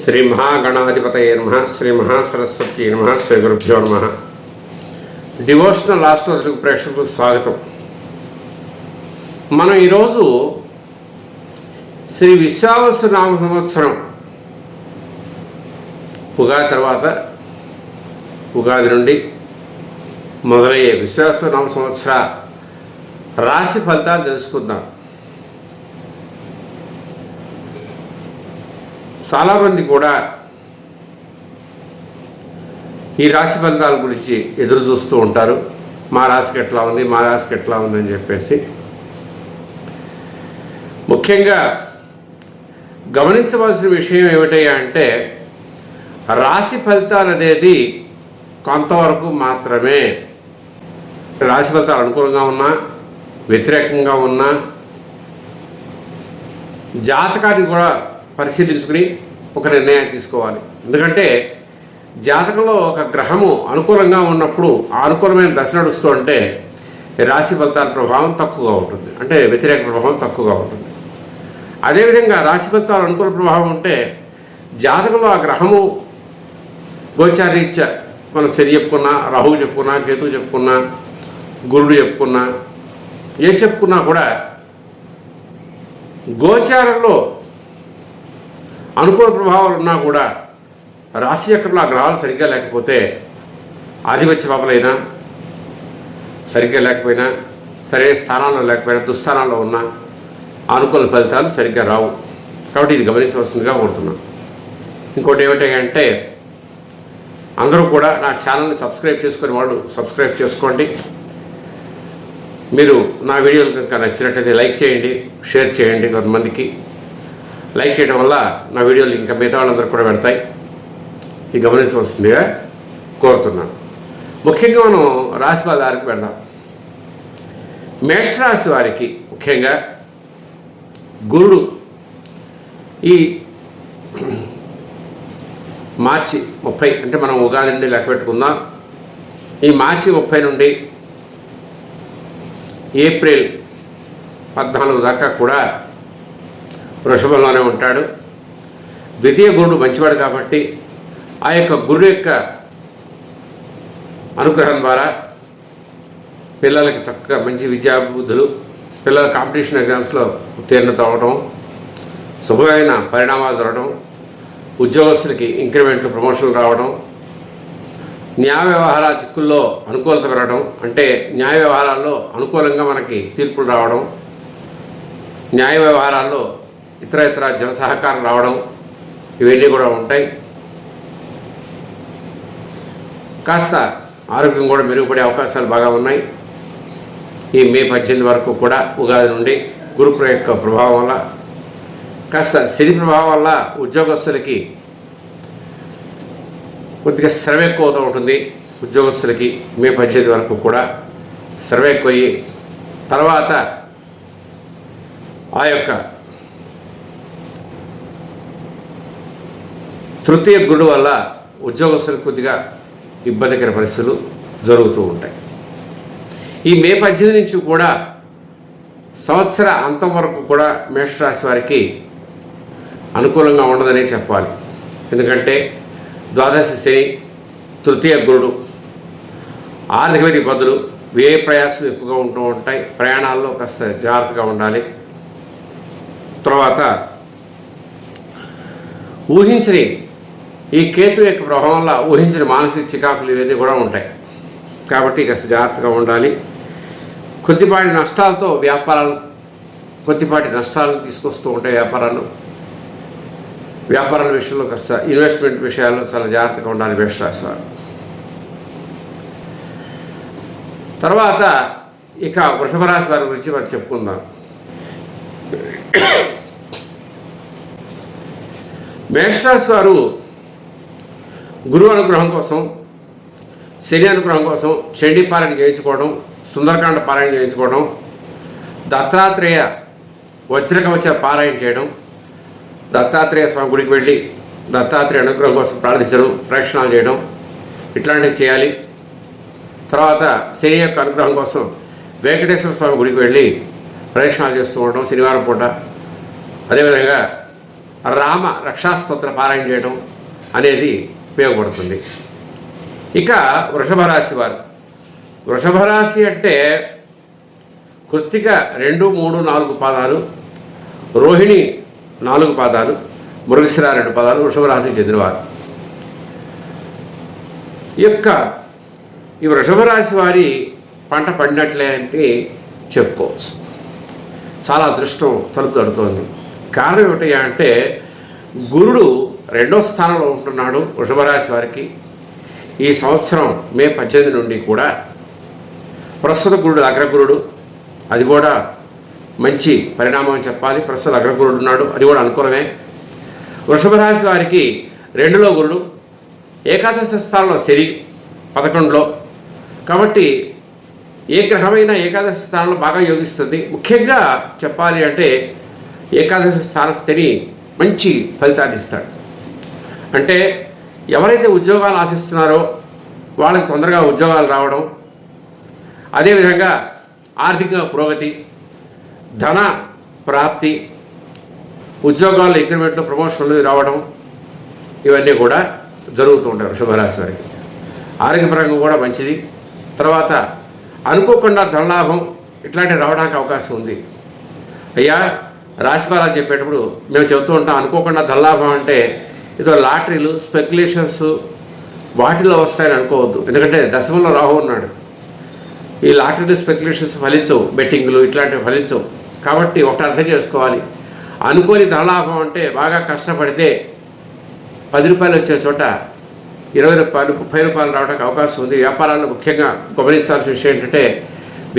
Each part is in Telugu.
శ్రీ మహాగణాధిపతయే నమః. శ్రీ మహాసరస్వతి నమః. శ్రీ గురుభ్యో నమః. డివోషనల్ ఆస్ట్రాలజీ ప్రేక్షకులకు స్వాగతం. మనం ఈరోజు శ్రీ విశ్వావసు నామ సంవత్సరం ఉగాది తర్వాత ఉగాది నుండి మొదలయ్యే విశ్వావసు నామ సంవత్సర రాశి ఫలితాలు తెలుసుకుందాం. చాలామంది కూడా ఈ రాశి ఫలితాల గురించి ఎదురు చూస్తూ ఉంటారు. మా రాశికి ఎట్లా ఉంది, మా రాశికి ఎట్లా ఉందని చెప్పేసి. ముఖ్యంగా గమనించవలసిన విషయం ఏమిటయ్యా అంటే, రాశి ఫలితాలు అనేది కొంతవరకు మాత్రమే. రాశి ఫలితాలు అనుకూలంగా ఉన్నా వ్యతిరేకంగా ఉన్నా జాతకాన్ని కూడా పరిశీలించుకుని ఒక నిర్ణయం తీసుకోవాలి. ఎందుకంటే జాతకంలో ఒక గ్రహము అనుకూలంగా ఉన్నప్పుడు ఆ అనుకూలమైన దశ నడుస్తూ ఉంటే రాశి ఫలితాల ప్రభావం తక్కువగా ఉంటుంది, అంటే వ్యతిరేక ప్రభావం తక్కువగా ఉంటుంది. అదేవిధంగా రాశి ఫలితాల అనుకూల ప్రభావం ఉంటే జాతకంలో ఆ గ్రహము గోచారీత్యా మనం శని చెప్పుకున్నా, రాహువు చెప్పుకున్నా, కేతువు చెప్పుకున్నా, గురుడు చెప్పుకున్నా, ఏం చెప్పుకున్నా కూడా గోచారంలో అనుకూల ప్రభావాలు ఉన్నా కూడా రాశి చక్రంలో ఆ గ్రహాలు సరిగ్గా లేకపోతే, ఆధిపత్య బలమైనా సరిగ్గా లేకపోయినా, సరైన స్థానాల్లో లేకపోయినా, దుస్థానాల్లో ఉన్న అనుకూల ఫలితాలు సరిగ్గా రావు. కాబట్టి ఇది గమనించవలసిందిగా కోరుతున్నాను. ఇంకోటి ఏమిటంటే, అందరూ కూడా నా ఛానల్ని సబ్స్క్రైబ్ చేసుకునే వాళ్ళు సబ్స్క్రైబ్ చేసుకోండి. మీరు నా వీడియోలు కనుక నచ్చినట్లయితే లైక్ చేయండి, షేర్ చేయండి. కొంతమందికి లైక్ చేయడం వల్ల నా వీడియోలు ఇంకా మిగతా వాళ్ళందరూ కూడా పెడతాయి. ఇది గమనించవలసిందిగా కోరుతున్నాను. ముఖ్యంగా మనం రాశి ఫలాలకు పెడదాం. మేషరాశి వారికి ముఖ్యంగా గురుడు ఈ మార్చి 30, అంటే మనం ఉగాది నుండి లెక్క పెట్టుకుందాం. ఈ మార్చి 30 నుండి ఏప్రిల్ 14 దాకా కూడా వృషభంలోనే ఉంటాడు. ద్వితీయ గురుడు మంచివాడు కాబట్టి ఆ యొక్క గురుడు యొక్క అనుగ్రహం ద్వారా పిల్లలకి చక్కగా మంచి విద్యాబుద్ధులు, పిల్లల కాంపిటీషన్ ఎగ్జామ్స్లో ఉత్తీర్ణత అవ్వడం, శుభమైన పరిణామాలు జరగడం, ఉద్యోగస్తులకి ఇంక్రిమెంట్లు, ప్రమోషన్లు రావడం, న్యాయ వ్యవహారాల చిక్కుల్లో అనుకూలత పెరగడం, అంటే న్యాయ వ్యవహారాల్లో అనుకూలంగా మనకి తీర్పులు రావడం, న్యాయ వ్యవహారాల్లో ఇతర జన సహకారం రావడం, ఇవన్నీ కూడా ఉంటాయి. కాస్త ఆరోగ్యం కూడా మెరుగుపడే అవకాశాలు బాగా ఉన్నాయి. ఈ మే 18 వరకు కూడా ఉగాది నుండి గురు యొక్క ప్రభావం వల్ల, కాస్త శని ప్రభావం వల్ల ఉద్యోగస్తులకి కొద్దిగా శ్రమ ఎక్కువ అవుతూ ఉంటుంది. ఉద్యోగస్తులకి మే 18 వరకు కూడా శ్రమ ఎక్కువయ్యి తర్వాత ఆ యొక్క తృతీయ గురుడు వల్ల ఉద్యోగస్తులకు కొద్దిగా ఇబ్బందికర పరిస్థితులు జరుగుతూ ఉంటాయి. ఈ మే 18 నుంచి కూడా సంవత్సర అంతం వరకు కూడా మేషరాశి వారికి అనుకూలంగా ఉండదనే చెప్పాలి. ఎందుకంటే ద్వాదశ శని, తృతీయ గురుడు, ఆర్థిక ఇబ్బందులు, వ్యయ ప్రయాసాలు ఎక్కువగా ఉంటూ ఉంటాయి. ప్రయాణాల్లో కాస్త జాగ్రత్తగా ఉండాలి. తర్వాత ఊహించని ఈ కేతు యొక్క ప్రభావం వల్ల ఊహించిన మానసిక చికాకులు ఇవన్నీ కూడా ఉంటాయి. కాబట్టి కాస్త జాగ్రత్తగా ఉండాలి. కొద్దిపాటి నష్టాలతో వ్యాపారాలు, కొద్దిపాటి నష్టాలను తీసుకొస్తూ ఉంటాయి వ్యాపారాల విషయంలో కాస్త ఇన్వెస్ట్మెంట్ విషయాల్లో చాలా జాగ్రత్తగా ఉండాలి మేషరాశి వారు. తర్వాత ఇక వృషభ రాశి వారి గురించి మనం చెప్పుకుందాం. మేషరాశి వారు గురువు అనుగ్రహం కోసం, శని అనుగ్రహం కోసం చండీ పారాయణ చేయించుకోవడం, సుందరకాండ పారాయణ చేయించుకోవడం, దత్తాత్రేయ వజ్రకవచ పారాయణ చేయడం, దత్తాత్రేయ స్వామి గుడికి వెళ్ళి దత్తాత్రేయ అనుగ్రహం కోసం ప్రార్థించడం, ప్రదక్షిణాలు చేయడం, ఇట్లాంటివి చేయాలి. తర్వాత శని యొక్క అనుగ్రహం కోసం వెంకటేశ్వర స్వామి గుడికి వెళ్ళి ప్రదక్షిణాలు చేస్తూ ఉండడం శనివారం పూట. అదేవిధంగా రామ రక్షాస్తోత్ర పారాయణ చేయడం అనేది ఉపయోగపడుతుంది. ఇక వృషభ రాశి వారు, వృషభ రాశి అంటే కృత్తిక 2, 3, 4 పాదాలు, రోహిణి 4 పాదాలు, మృగశిర 2 పాదాలు వృషభ రాశికి చెందినవారు. ఈ వృషభ రాశి వారి పంట పడినట్లే అని చెప్పుకోవచ్చు. చాలా అదృష్టం తలుపు తడుతోంది. కారణం ఏమిటి అంటే గురుడు 2వ స్థానంలో ఉంటున్నాడు వృషభ రాశి వారికి. ఈ సంవత్సరం మే 18 నుండి కూడా ప్రస్తుత గురుడు అగ్రగురుడు, అది కూడా మంచి పరిణామం అని చెప్పాలి. ప్రస్తుత అగ్రగురుడు ఉన్నాడు, అది కూడా అనుకూలమే. వృషభ రాశి వారికి 2లో గురుడు, ఏకాదశ స్థానంలో శని 11లో. కాబట్టి ఏ గ్రహమైన ఏకాదశ స్థానంలో బాగా యోగిస్తుంది. ముఖ్యంగా చెప్పాలి అంటే ఏకాదశ స్థానస్థిని మంచి ఫలితాన్ని ఇస్తాడు. అంటే ఎవరైతే ఉద్యోగాలు ఆశిస్తున్నారో వాళ్ళకి తొందరగా ఉద్యోగాలు రావడం, అదేవిధంగా ఆర్థిక పురోగతి, ధన ప్రాప్తి, ఉద్యోగాల్లో ఇంక్రిమెంట్లు, ప్రమోషన్లు రావడం, ఇవన్నీ కూడా జరుగుతూ ఉంటాయి వృషభరాశి వారికి. ఆరోగ్యపరంగా కూడా మంచిది. తర్వాత అనుకోకుండా ధనలాభం ఇట్లాంటివి రావడానికి అవకాశం ఉంది. అయ్యా రాశిఫలాలు చెప్పేటప్పుడు మేము చెబుతూ ఉంటాం, అనుకోకుండా ధనలాభం అంటే ఏదో లాటరీలు, స్పెక్యులేషన్స్ వాటిల్లో వస్తాయని అనుకోవద్దు. ఎందుకంటే దశమంలో రాహు ఉన్నాడు. ఈ లాటరీలు, స్పెక్యులేషన్స్ ఫలించవు, బెట్టింగ్లు ఇట్లాంటివి ఫలించవు. కాబట్టి ఒకటి అర్థం చేసుకోవాలి, అనుకోని ధనలాభం అంటే బాగా కష్టపడితే 10 రూపాయలు వచ్చే చోట 20 రూపాయలు, 30 రూపాయలు రావడానికి అవకాశం ఉంది. వ్యాపారాల్లో ముఖ్యంగా గమనించాల్సిన విషయం ఏంటంటే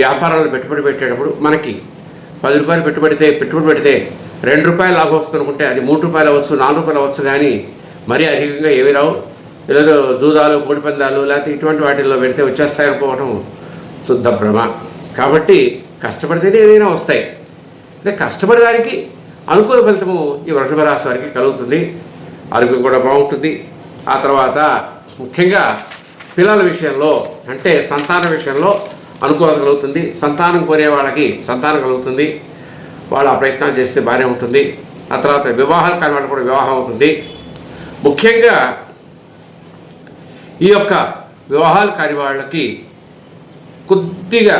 వ్యాపారాలను పెట్టుబడి పెట్టేటప్పుడు మనకి 10 రూపాయలు పెట్టుబడి పెడితే 2 రూపాయలు లాభం వస్తుంది అనుకుంటే అది 3 రూపాయలు అవ్వచ్చు, 4 రూపాయలు అవ్వచ్చు. కానీ మరీ అధికంగా ఏవి రావు. ఏదో జూదాలు, కోడిపందాలు లేకపోతే ఇటువంటి వాటిల్లో పెడితే వచ్చేస్తాయనుకోవడం శుద్ధ భ్రమ. కాబట్టి కష్టపడితేనే ఏదైనా వస్తాయి. అదే కష్టపడేదానికి అనుకూల ఫలితము ఈ వృషభ రాశి వారికి కలుగుతుంది. ఆరోగ్యం కూడా బాగుంటుంది. ఆ తర్వాత ముఖ్యంగా పిల్లల విషయంలో అంటే సంతాన విషయంలో అనుకూలత కలుగుతుంది. సంతానం కోరే వాళ్ళకి సంతానం కలుగుతుంది. వాళ్ళు ఆ ప్రయత్నాలు చేస్తే బాగానే ఉంటుంది. ఆ తర్వాత వివాహాలు కాని వాళ్ళకి కూడా వివాహం అవుతుంది. ముఖ్యంగా ఈ యొక్క వివాహాలు కాని వాళ్ళకి కొద్దిగా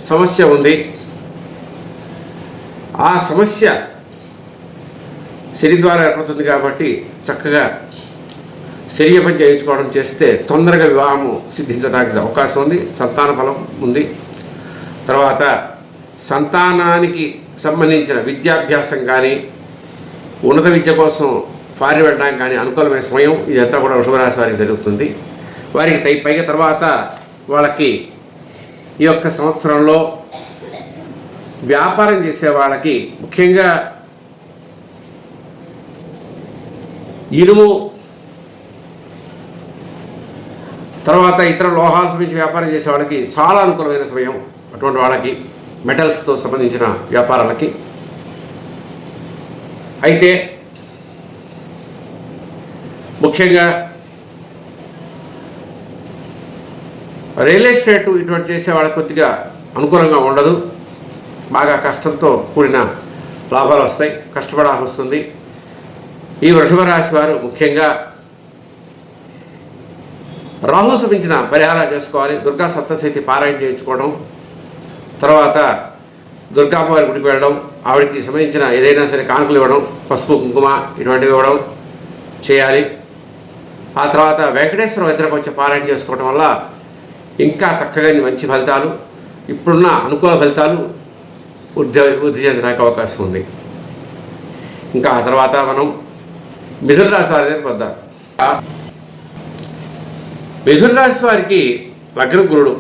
సమస్య ఉంది. ఆ సమస్య శని ద్వారా ఏర్పడుతుంది. కాబట్టి చక్కగా శరీరపని చేయించుకోవడం చేస్తే తొందరగా వివాహము సిద్ధించడానికి అవకాశం ఉంది. సంతాన ఫలం ఉంది. తర్వాత సంతానానికి సంబంధించిన విద్యాభ్యాసం కానీ, ఉన్నత విద్య కోసం ఫారిన్ వెళ్ళడానికి కానీ అనుకూలమైన సమయం. ఇదంతా కూడా వృషభరాశి వారికి జరుగుతుంది. వారికి పైగా తర్వాత వాళ్ళకి ఈ యొక్క సంవత్సరంలో వ్యాపారం చేసే వాళ్ళకి ముఖ్యంగా ఇనుము, తర్వాత ఇతర లోహాల సంబంధించి వ్యాపారం చేసే వాళ్ళకి చాలా అనుకూలమైన సమయం. అటువంటి వాళ్ళకి మెటల్స్తో సంబంధించిన వ్యాపారాలకి. అయితే ముఖ్యంగా రియల్ ఎస్టేట్ ఇటువంటి చేసే వాళ్ళకి కొద్దిగా అనుకూలంగా ఉండదు. బాగా కష్టంతో కూడిన లాభాలు వస్తాయి, కష్టపడాల్సి వస్తుంది. ఈ వృషభ రాశి వారు ముఖ్యంగా రాహు సంబంధించిన పరిహారాలు చేసుకోవాలి. దుర్గా సప్తశతి పారాయణ చేయించుకోవడం, తర్వాత దుర్గామ్మవారి గుడికి వెళ్ళడం, ఆవిడికి సంబంధించిన ఏదైనా సరే కానుకలు ఇవ్వడం, పసుపు కుంకుమ ఇటువంటివి ఇవ్వడం చేయాలి. ఆ తర్వాత వెంకటేశ్వర వజ్రకవచ పారాయణ చేసుకోవడం వల్ల ఇంకా చక్కగా మంచి ఫలితాలు, ఇప్పుడున్న అనుకూల ఫలితాలు వృద్ధి చెందడానికి అవకాశం ఉంది. ఇంకా ఆ తర్వాత మనం మిథున రాశి వారి దగ్గరికి వద్దాం. మిథున రాశి వారికి లగ్న గురుడు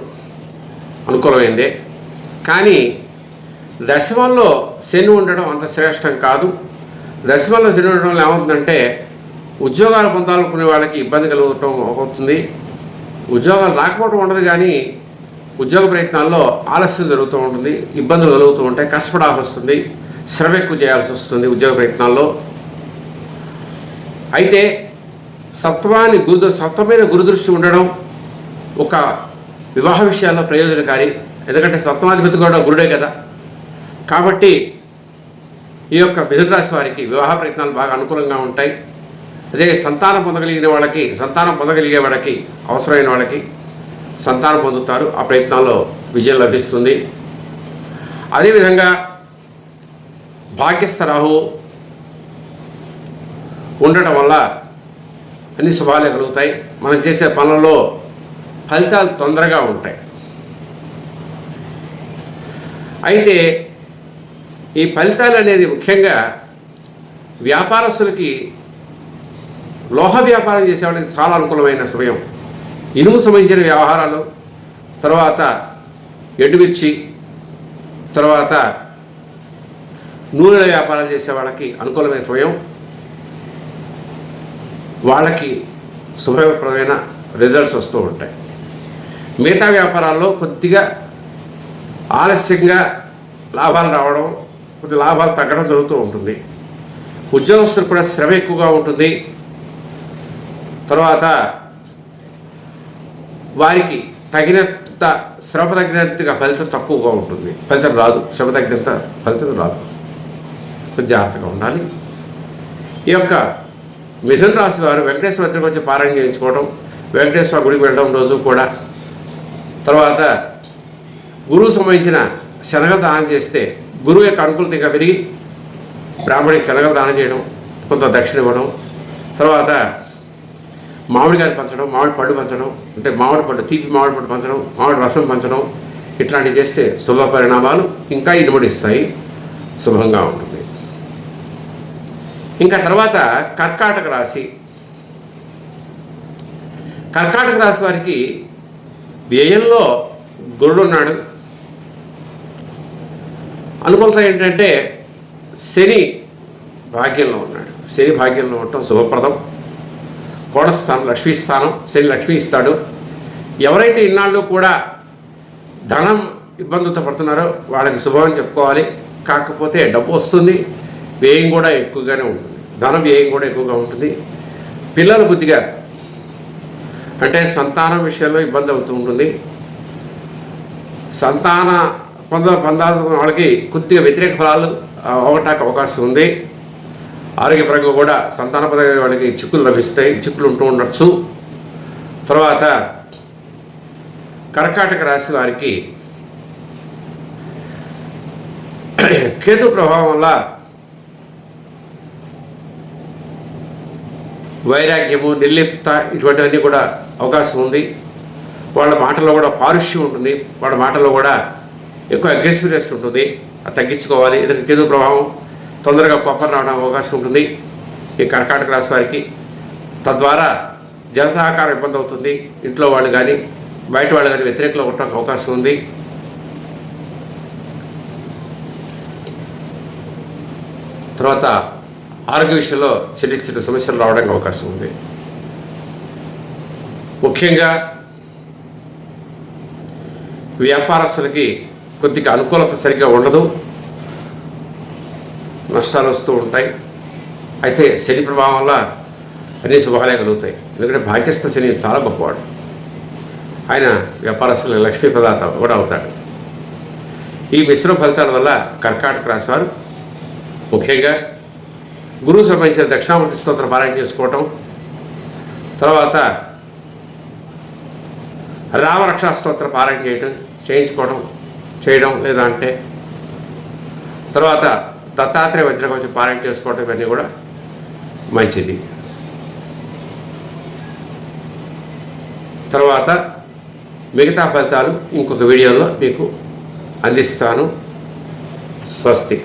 అనుకూలమైందే, కానీ దశమంలో శని ఉండడం అంత శ్రేష్టం కాదు. దశమంలో శని ఉండడం వల్ల ఏమవుతుందంటే ఉద్యోగాలు పొందాలనుకునే వాళ్ళకి ఇబ్బంది కలుగటం అవుతుంది. ఉద్యోగాలు రాకపోవడం ఉండదు, కానీ ఉద్యోగ ప్రయత్నాల్లో ఆలస్యం జరుగుతూ ఉంటుంది, ఇబ్బందులు కలుగుతూ ఉంటాయి, కష్టపడాల్సి వస్తుంది, శ్రమ ఎక్కువ చేయాల్సి వస్తుంది ఉద్యోగ ప్రయత్నాల్లో. అయితే సప్తమైన గురుదృష్టి ఉండడం ఒక వివాహ విషయాల్లో ప్రయోజనకారి. ఎందుకంటే సప్తమాధిపతి కూడా గురుడే కదా. కాబట్టి ఈ యొక్క మిథున రాశి వారికి వివాహ ప్రయత్నాలు బాగా అనుకూలంగా ఉంటాయి. అదే సంతానం పొందగలిగే వాళ్ళకి అవసరమైన వాళ్ళకి సంతానం పొందుతారు. ఆ ప్రయత్నాల్లో విజయం లభిస్తుంది. అదేవిధంగా భాగ్యస్థ రాహువు ఉండటం వల్ల అన్ని శుభాలే కలుగుతాయి. మనం చేసే పనుల్లో ఫలితాలు తొందరగా ఉంటాయి. అయితే ఈ ఫలితాలు అనేది ముఖ్యంగా వ్యాపారస్తులకి, లోహ వ్యాపారం చేసేవాళ్ళకి చాలా అనుకూలమైన సమయం. ఇనుము సంబంధించిన వ్యవహారాలు, తర్వాత ఎండుమిర్చి, తర్వాత నూనెల వ్యాపారాలు చేసే వాళ్ళకి అనుకూలమైన సమయం. వాళ్ళకి శుభప్రదమైన రిజల్ట్స్ వస్తూ ఉంటాయి. మిగతా వ్యాపారాల్లో కొద్దిగా ఆలస్యంగా లాభాలు రావడం, కొద్ది లాభాలు తగ్గడం జరుగుతూ ఉంటుంది. ఉద్యోగస్తులు కూడా శ్రమ ఎక్కువగా ఉంటుంది. తర్వాత వారికి తగినంత శ్రమ తగినంతగా ఫలితం తక్కువగా ఉంటుంది. ఫలితం రాదు, శ్రమ తగినంత ఫలితం రాదు. కొంచెం జాగ్రత్తగా ఉండాలి. ఈ యొక్క మిథున రాశి వారు వెంకటేశ్వర దగ్గరకు వచ్చి పారాయణ చేయించుకోవడం, వెంకటేశ్వర గుడికి వెళ్ళడం రోజు కూడా, తర్వాత గురువు సంబంధించిన శనగలు దానం చేస్తే గురువు యొక్క అనుకూలతగా పెరిగి బ్రాహ్మణికి శనగలు దానం చేయడం, కొంత దక్షిణ ఇవ్వడం, తర్వాత మామిడికాయలు పంచడం, మామిడి పళ్ళు పంచడం, అంటే మామిడి పళ్ళు, తీపి మామిడి పళ్ళు పంచడం, మామిడి రసం పంచడం, ఇట్లాంటివి చేస్తే శుభ పరిణామాలు ఇంకా ఇనుమడిస్తాయి, శుభంగా ఉంటుంది. ఇంకా తర్వాత కర్కాటక రాశి వారికి వ్యయంలో గురుడు ఉన్నాడు. అనుకూలత ఏంటంటే శని భాగ్యంలో ఉన్నాడు. శని భాగ్యంలో ఉండటం శుభప్రదం. కోణస్థానం, లక్ష్మీస్థానం. శని లక్ష్మీ ఇస్తాడు. ఎవరైతే ఇన్నాళ్ళు కూడా ధనం ఇబ్బందులతో పడుతున్నారో వాళ్ళకి శుభం అని చెప్పుకోవాలి. కాకపోతే డబ్బు వస్తుంది, వ్యయం కూడా ఎక్కువగానే ఉంటుంది. ధనం వ్యయం కూడా ఎక్కువగా ఉంటుంది. పిల్లలు కొద్దిగా అంటే సంతానం విషయంలో ఇబ్బంది అవుతూ ఉంటుంది. సంతాన పొందాల్సిన వాళ్ళకి కొద్దిగా వ్యతిరేక ఫలాలు అవటానికి అవకాశం ఉంది. ఆరోగ్యపరంగా కూడా సంతానపరంగా వాళ్ళకి చిక్కులు లభిస్తాయి, చిక్కులు ఉంటూ ఉండొచ్చు. తర్వాత కర్కాటక రాశి వారికి కేతు ప్రభావం వల్ల వైరాగ్యము, నిర్లిప్త ఇటువంటివన్నీ కూడా అవకాశం ఉంది. వాళ్ళ మాటల్లో కూడా పారుష్యం ఉంటుంది. వాళ్ళ మాటల్లో కూడా ఎక్కువ అగ్రెసివ్నెస్ ఉంటుంది. అది తగ్గించుకోవాలి. ఎందుకంటే కేతు ప్రభావం తొందరగా కోపం రావడం అవకాశం ఉంటుంది ఈ కర్కాటక రాశి వారికి. తద్వారా జనసహకారం ఇబ్బంది అవుతుంది. ఇంట్లో వాళ్ళు కానీ బయట వాళ్ళు కానీ వ్యతిరేకంలో ఉండడానికి అవకాశం ఉంది. తర్వాత ఆరోగ్య విషయంలో చిన్న చిన్న సమస్యలు రావడానికి అవకాశం ఉంది. ముఖ్యంగా వ్యాపారస్తులకి కొద్దిగా అనుకూలత సరిగ్గా ఉండదు, నష్టాలు వస్తూ ఉంటాయి. అయితే శని ప్రభావం వల్ల అన్ని శుభాలే కలుగుతాయి. ఎందుకంటే భాగ్యస్థ శని చాలా గొప్పవాడు. ఆయన వ్యాపారస్తుల లక్ష్మీ ప్రదాత కూడా అవుతాడు. ఈ మిశ్రమ ఫలితాల వల్ల కర్కాటక రాశి వారు ముఖ్యంగా గురువు సంబంధించిన దక్షిణామూర్తి స్తోత్రం పారాయణ చేసుకోవటం, తర్వాత రామరక్షా స్తోత్రం పారాయణ చేయడం లేదా అంటే తర్వాత దత్తాత్రేయ వజ్రకవచం పారాయణ చేసుకోవటం, ఇవన్నీ కూడా మంచిది. తర్వాత మిగతా ఫలితాలు ఇంకొక వీడియోలో మీకు అందిస్తాను. స్వస్తి.